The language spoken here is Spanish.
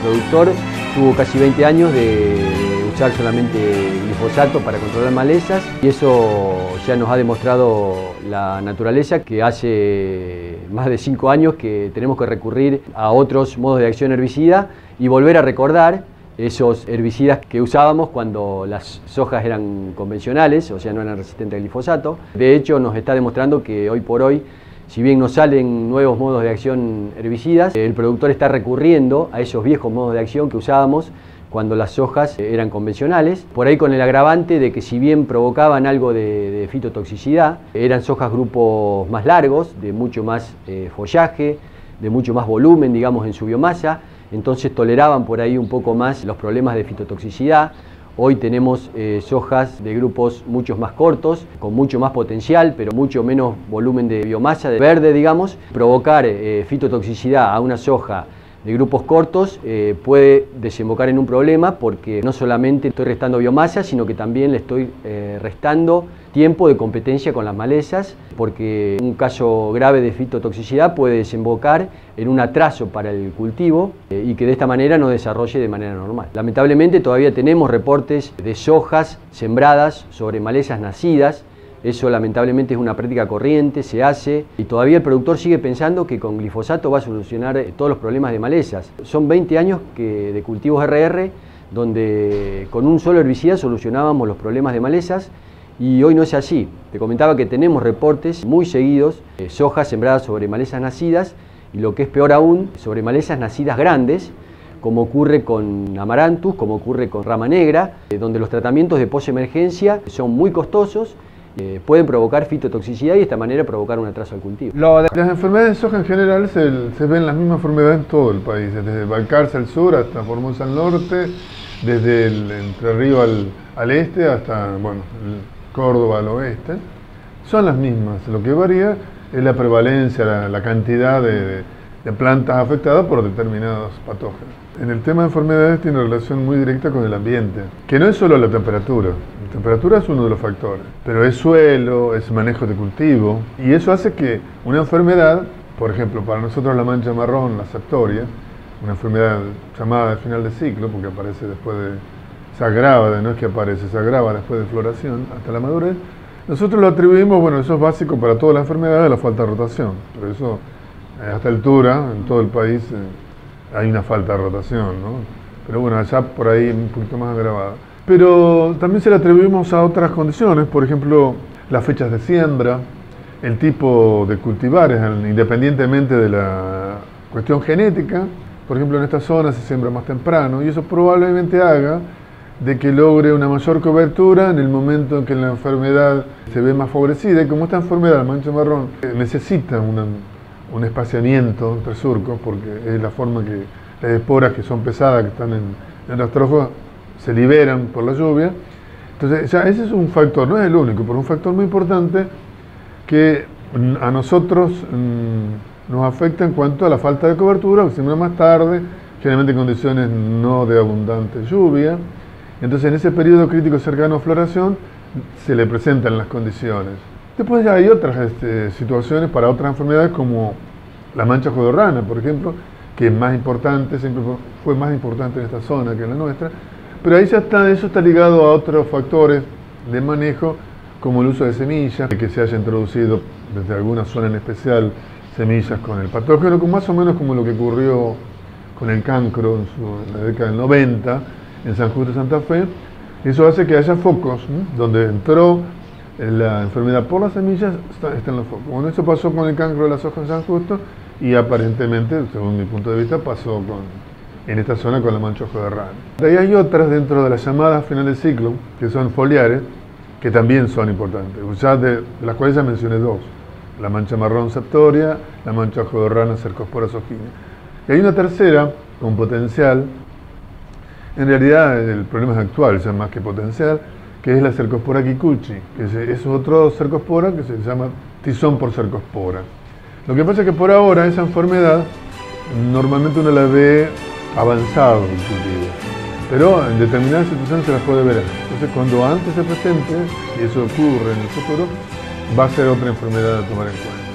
productor tuvo casi 20 años de usar solamente glifosato para controlar malezas y eso ya nos ha demostrado la naturaleza que hace más de 5 años que tenemos que recurrir a otros modos de acción herbicida y volver a recordar esos herbicidas que usábamos cuando las sojas eran convencionales, o sea, no eran resistentes al glifosato. De hecho, nos está demostrando que hoy por hoy, si bien nos salen nuevos modos de acción herbicidas, el productor está recurriendo a esos viejos modos de acción que usábamos cuando las sojas eran convencionales, por ahí con el agravante de que si bien provocaban algo de fitotoxicidad, eran sojas grupos más largos, de mucho más follaje, de mucho más volumen, digamos, en su biomasa, entonces toleraban por ahí un poco más los problemas de fitotoxicidad. Hoy tenemos sojas de grupos mucho más cortos, con mucho más potencial, pero mucho menos volumen de biomasa, de verde, digamos. Provocar fitotoxicidad a una soja de grupos cortos puede desembocar en un problema porque no solamente estoy restando biomasa, sino que también le estoy restando tiempo de competencia con las malezas, porque un caso grave de fitotoxicidad puede desembocar en un atraso para el cultivo y que de esta manera no desarrolle de manera normal. Lamentablemente todavía tenemos reportes de sojas sembradas sobre malezas nacidas. Eso lamentablemente es una práctica corriente, se hace y todavía el productor sigue pensando que con glifosato va a solucionar todos los problemas de malezas. Son 20 años de cultivos RR donde con un solo herbicida solucionábamos los problemas de malezas y hoy no es así. Te comentaba que tenemos reportes muy seguidos de sojas sembradas sobre malezas nacidas y lo que es peor aún, sobre malezas nacidas grandes, como ocurre con Amaranthus, como ocurre con Rama Negra, donde los tratamientos de posemergencia son muy costosos, pueden provocar fitotoxicidad y de esta manera provocar un atraso al cultivo. Las enfermedades de soja en general se ven las mismas enfermedades en todo el país, desde Balcarce al sur hasta Formosa al norte, desde el Entre Ríos al este hasta Córdoba al oeste. Son las mismas, lo que varía es la prevalencia, la cantidad de plantas afectadas por determinados patógenos. En el tema de enfermedades tiene relación muy directa con el ambiente, que no es solo la temperatura. La temperatura es uno de los factores, pero es suelo, es manejo de cultivo, y eso hace que una enfermedad, por ejemplo, para nosotros la mancha marrón, la septoria, una enfermedad llamada de final de ciclo, porque aparece después se agrava, no es que aparece, se agrava después de floración hasta la madurez, nosotros lo atribuimos, eso es básico para todas las enfermedades, la falta de rotación, pero eso a esta altura, en todo el país, hay una falta de rotación, ¿no? Pero allá por ahí un poquito más agravada. Pero también se le atribuimos a otras condiciones, por ejemplo, las fechas de siembra, el tipo de cultivares, independientemente de la cuestión genética. Por ejemplo, en esta zona se siembra más temprano y eso probablemente haga de que logre una mayor cobertura en el momento en que la enfermedad se ve más favorecida. Y como esta enfermedad, la mancha marrón, necesita un espaciamiento entre surcos, porque es la forma que las esporas que son pesadas, que están en las trofas, se liberan por la lluvia. Entonces ya ese es un factor, no es el único, pero un factor muy importante que a nosotros nos afecta en cuanto a la falta de cobertura, que siembra más tarde, generalmente en condiciones no de abundante lluvia. Entonces en ese periodo crítico cercano a floración se le presentan las condiciones. Después hay otras situaciones para otras enfermedades como la mancha codorrana, por ejemplo, que es más importante, siempre fue más importante en esta zona que en la nuestra, pero ahí eso está ligado a otros factores de manejo, como el uso de semillas, que se haya introducido desde alguna zona en especial semillas con el patógeno, más o menos como lo que ocurrió con el cancro en la década del 90 en San Justo de Santa Fe. Eso hace que haya focos donde entró la enfermedad por las semillas, están los focos. Bueno, eso pasó con el cancro de la soja en San Justo y aparentemente, según mi punto de vista, pasó en esta zona con la mancha codorrana. De ahí hay otras dentro de las llamadas final de ciclo, que son foliares, que también son importantes, ya de las cuales ya mencioné dos: la mancha marrón septoria, la mancha codorrana cercospora sojina. Y hay una tercera con potencial, en realidad el problema es actual, ya más que potencial, que es la cercospora kikuchi, que es otro cercospora que se llama tizón por cercospora. Lo que pasa es que por ahora esa enfermedad normalmente uno la ve avanzado en el cultivo, pero en determinadas situaciones se las puede ver antes. Entonces cuando antes se presente, y eso ocurre en el futuro, va a ser otra enfermedad a tomar en cuenta.